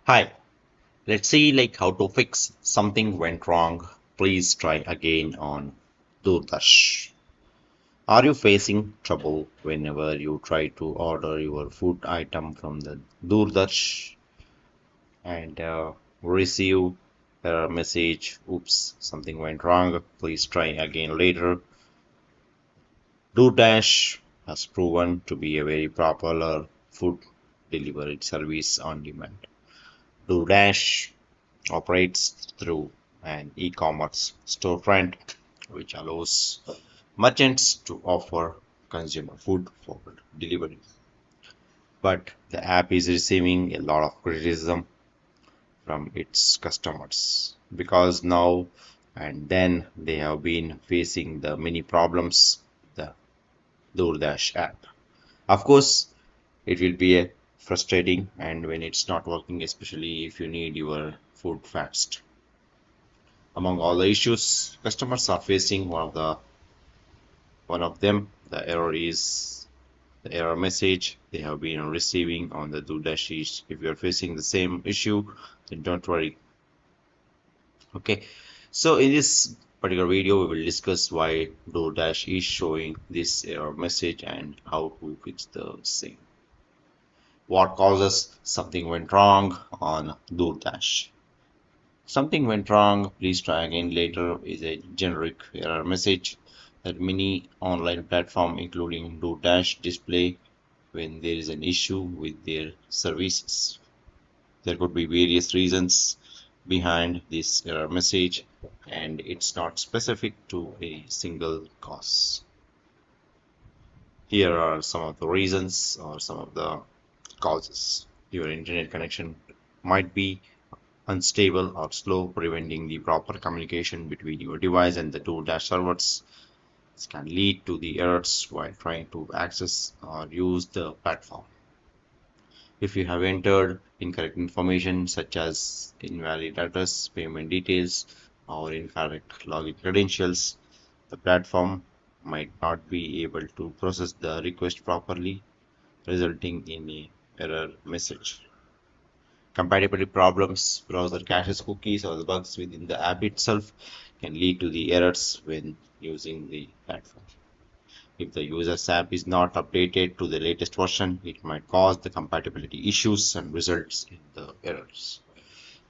Hi, let's see how to fix something went wrong. Please try again on Doordash. Are you facing trouble whenever you try to order your food item from the Doordash and receive a message, oops, something went wrong. Please try again later. Doordash has proven to be a very popular food delivery service on demand. Doordash operates through an e-commerce storefront which allows merchants to offer consumer food for delivery. But the app is receiving a lot of criticism from its customers because now and then they have been facing the many problems the DoorDash app. Of course, it will be a frustrating and when it's not working, especially if you need your food fast. Among all the issues customers are facing, one of them, the error is the error message they have been receiving on the DoorDash is if you're facing the same issue, then don't worry. Okay, so in this particular video, we will discuss why DoorDash is showing this error message and how to fix the same. What causes something went wrong on DoorDash? Something went wrong, please try again later is a generic error message that many online platforms, including DoorDash, display when there is an issue with their services. There could be various reasons behind this error message, and it's not specific to a single cause. Here are some of the reasons or some of the causes. Your internet connection might be unstable or slow, preventing the proper communication between your device and the DoorDash servers. This can lead to the errors while trying to access or use the platform. If you have entered incorrect information such as invalid address, payment details, or incorrect login credentials, the platform might not be able to process the request properly, resulting in a error message. Compatibility problems, browser caches cookies, or the bugs within the app itself can lead to the errors when using the platform. If the user's app is not updated to the latest version, it might cause the compatibility issues and results in the errors.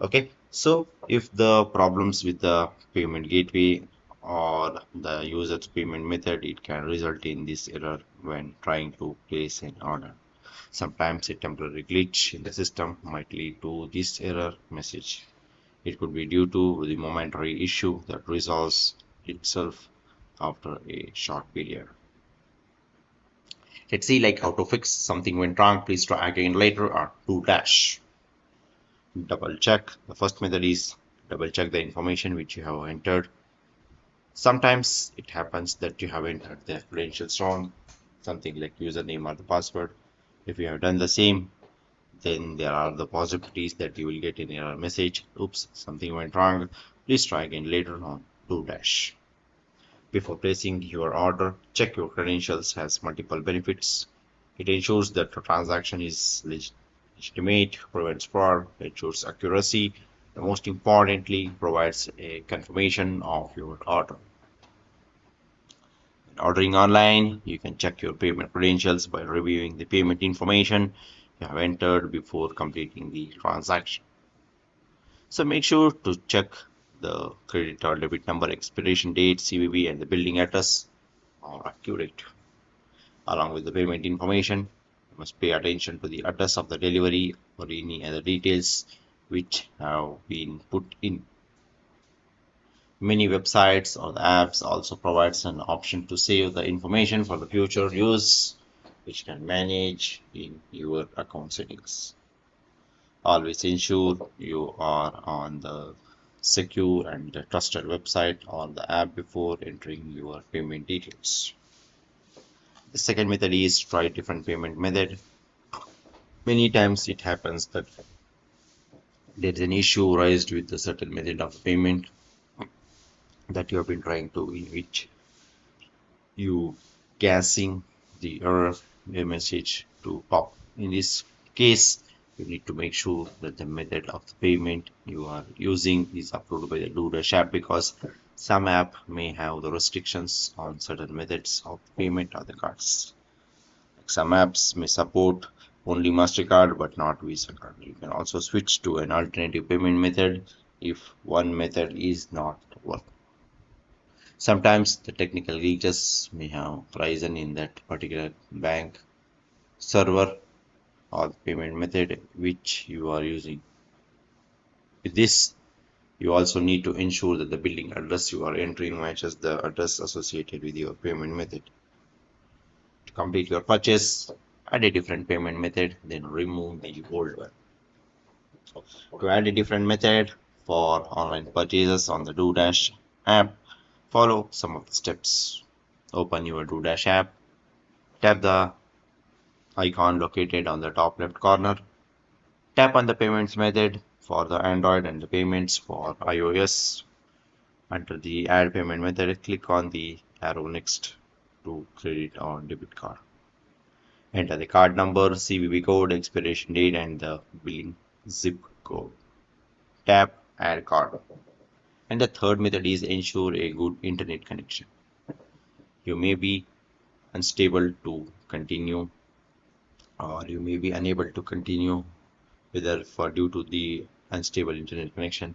Okay, so if the problems with the payment gateway or the user's payment method, it can result in this error when trying to place an order. Sometimes a temporary glitch in the system might lead to this error message. It could be due to the momentary issue that resolves itself after a short period. Let's see how to fix something went wrong. Please try again later or do dash. Double check. The first method is double check the information which you have entered. Sometimes it happens that you have entered the credentials wrong, something like username or the password. If you have done the same, then there are the possibilities that you will get an error message. Oops, something went wrong. Please try again later on DoorDash. Before placing your order, check your credentials has multiple benefits. It ensures that the transaction is legitimate, prevents fraud, ensures accuracy, and most importantly, provides a confirmation of your order. When ordering online, you can check your payment credentials by reviewing the payment information you have entered before completing the transaction. So make sure to check the credit or debit number, expiration date, CVV, and the billing address are accurate. Along with the payment information, you must pay attention to the address of the delivery or any other details which have been put in. Many websites or the apps also provides an option to save the information for the future use, which can manage in your account settings. Always ensure you are on the secure and trusted website or the app before entering your payment details. The second method is try different payment method. Many times it happens that there is an issue raised with a certain method of payment that you have been trying to, in which you guessing the error message to pop. In this case, You need to make sure that the method of the payment you are using is approved by the Doordash app, because some app may have the restrictions on certain methods of payment or the cards. Like some apps may support only MasterCard but not Visa card. You can also switch to an alternative payment method if one method is not working. Sometimes the technical glitches may have arisen in that particular bank server or the payment method which you are using. With this, you also need to ensure that the billing address you are entering matches the address associated with your payment method. To complete your purchase, add a different payment method, then remove the old one. To add a different method for online purchases on the Doordash app, follow some of the steps. Open your Doordash app, tap the icon located on the top left corner, tap on the payments method for the Android and the payments for iOS. Under the add payment method, click on the arrow next to credit or debit card. Enter the card number, CVV code, expiration date, and the billing zip code. Tap add card. And the third method is ensure a good internet connection. You may be unstable to continue, or you may be unable to continue, whether for due to the unstable internet connection.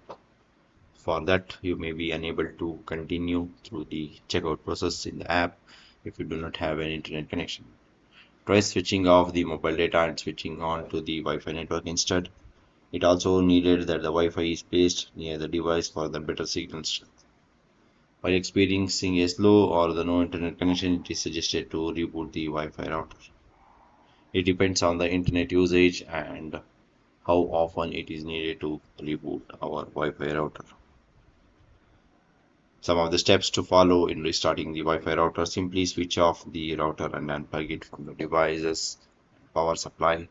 For that, you may be unable to continue through the checkout process in the app if you do not have an internet connection. Try switching off the mobile data and switching on to the Wi-Fi network instead. It also needed that the Wi-Fi is placed near the device for the better signal strength. While experiencing a slow or the no internet connection, it is suggested to reboot the Wi-Fi router. It depends on the internet usage and how often it is needed to reboot our Wi-Fi router. Some of the steps to follow in restarting the Wi-Fi router: simply switch off the router and unplug it from the device's power supply.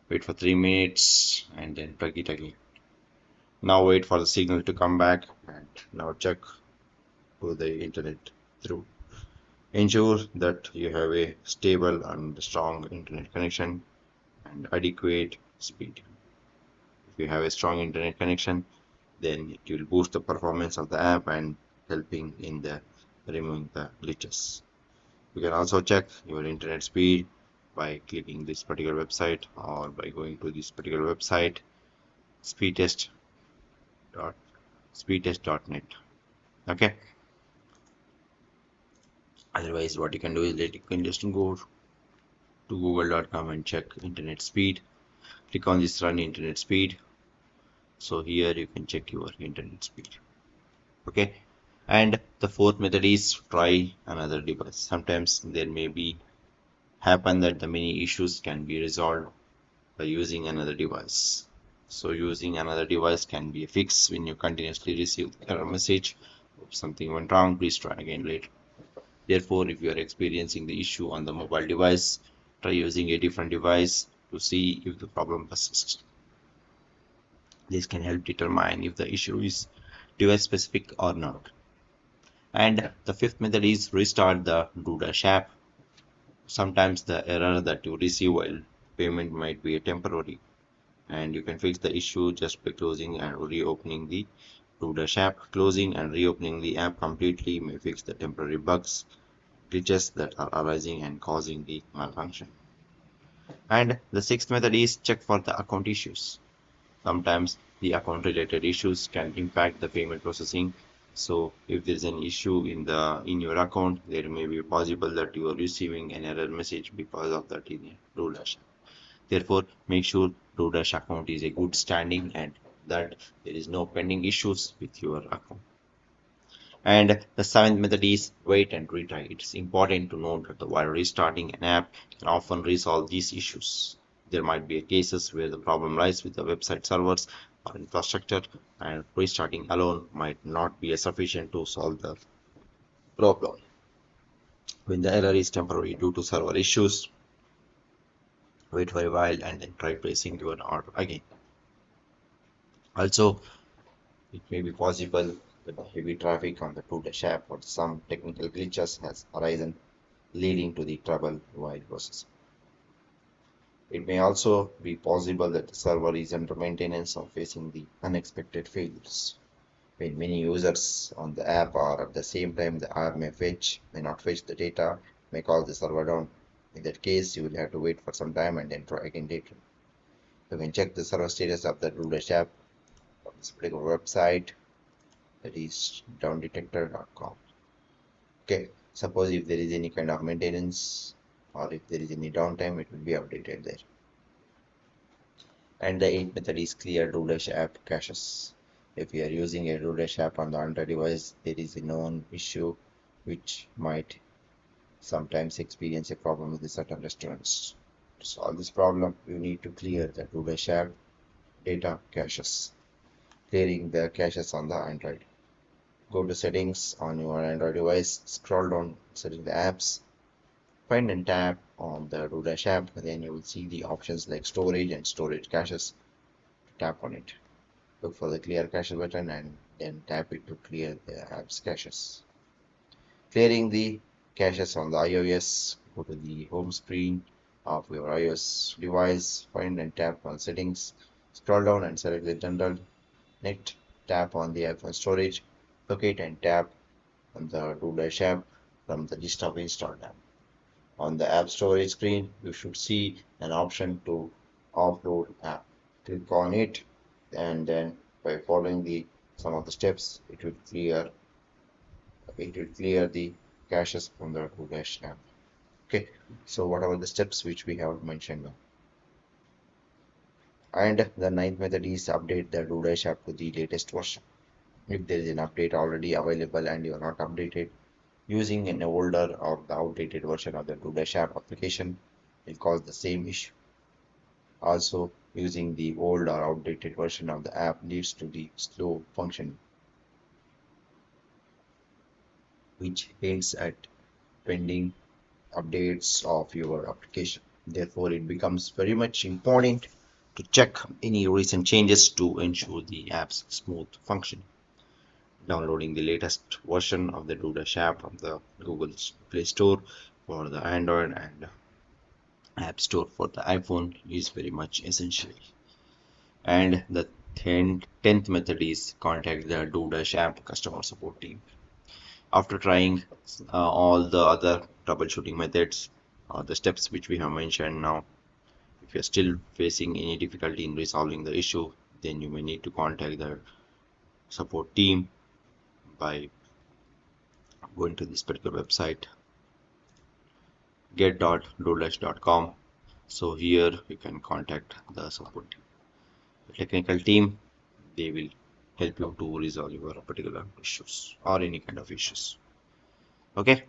Wait for 3 minutes and then plug it again. Now wait for the signal to come back and now check to the internet through. Ensure that you have a stable and strong internet connection and adequate speed. If you have a strong internet connection, then it will boost the performance of the app and helping in the removing the glitches. You can also check your internet speed by clicking this particular website or by going to this particular website, speedtest dot speedtest.net. Okay. Otherwise, what you can do is that you can just go to google.com and check internet speed. Click on this run internet speed. So here you can check your internet speed. Okay. And the fourth method is try another device. Sometimes there may be happen that the many issues can be resolved by using another device. So using another device can be a fix when you continuously receive the error message. If something went wrong, please try again later. Therefore, if you are experiencing the issue on the mobile device, try using a different device to see if the problem persists. This can help determine if the issue is device specific or not. And the fifth method is restart the Doordash app. Sometimes the error that you receive while payment might be a temporary, and you can fix the issue just by closing and reopening the Doordash app. Closing and reopening the app completely may fix the temporary bugs, glitches that are arising and causing the malfunction. And the sixth method is check for the account issues. Sometimes the account related issues can impact the payment processing. So if there is an issue in your account, there may be possible that you are receiving an error message because of that in Doordash. Therefore, make sure Doordash account is a good standing and that there is no pending issues with your account. And the seventh method is wait and retry. It's important to note that while restarting an app can often resolve these issues. There might be cases where the problem lies with the website servers or infrastructure, and restarting alone might not be sufficient to solve the problem. When the error is temporary due to server issues, wait for a while and then try placing your order again. Also, it may be possible that the heavy traffic on the Doordash app or some technical glitches has arisen, leading to the trouble while processing. It may also be possible that the server is under maintenance or facing the unexpected failures. When many users on the app are at the same time, the app may not fetch the data, may cause the server down. In that case, you will have to wait for some time and then try again later. You can check the server status of the Doordash app on this particular website, that is downdetector.com. Okay, suppose if there is any kind of maintenance or if there is any downtime, it will be updated there. And the eighth method is clear Doordash app caches. If you are using a Doordash app on the Android device, there is a known issue which might sometimes experience a problem with certain restaurants. To solve this problem, you need to clear the Doordash app data caches. Clearing the caches on the Android. Go to settings on your Android device, scroll down, setting the apps, find and tap on the Doordash app, then you will see the options like storage and storage caches. Tap on it. Look for the clear cache button and then tap it to clear the app's caches. Clearing the caches on the iOS, go to the home screen of your iOS device, find and tap on settings, scroll down and select the general net, tap on the iPhone storage, locate and tap on the Doordash app from the list of installed app. On the app storage screen, you should see an option to offload app. Click on it and then by following some of the steps, it will clear the caches from the Doordash app. Okay, so what are the steps which we have mentioned now? And the ninth method is update the Doordash app to the latest version. If there is an update already available and you are not updated, using an older or the outdated version of the Doordash app application will cause the same issue. Also, using the old or outdated version of the app leads to the slow functioning, which hints at pending updates of your application. Therefore, it becomes very much important to check any recent changes to ensure the app's smooth function. Downloading the latest version of the Doordash app from the Google Play Store for the Android and App Store for the iPhone is very much essential. And the 10th method is contact the Doordash app customer support team. After trying all the other troubleshooting methods, the steps which we have mentioned now, if you are still facing any difficulty in resolving the issue, then you may need to contact the support team by going to this particular website, get.doordash.com. So here you can contact the support team. The technical team, they will help you to resolve your particular issues or any kind of issues. Okay,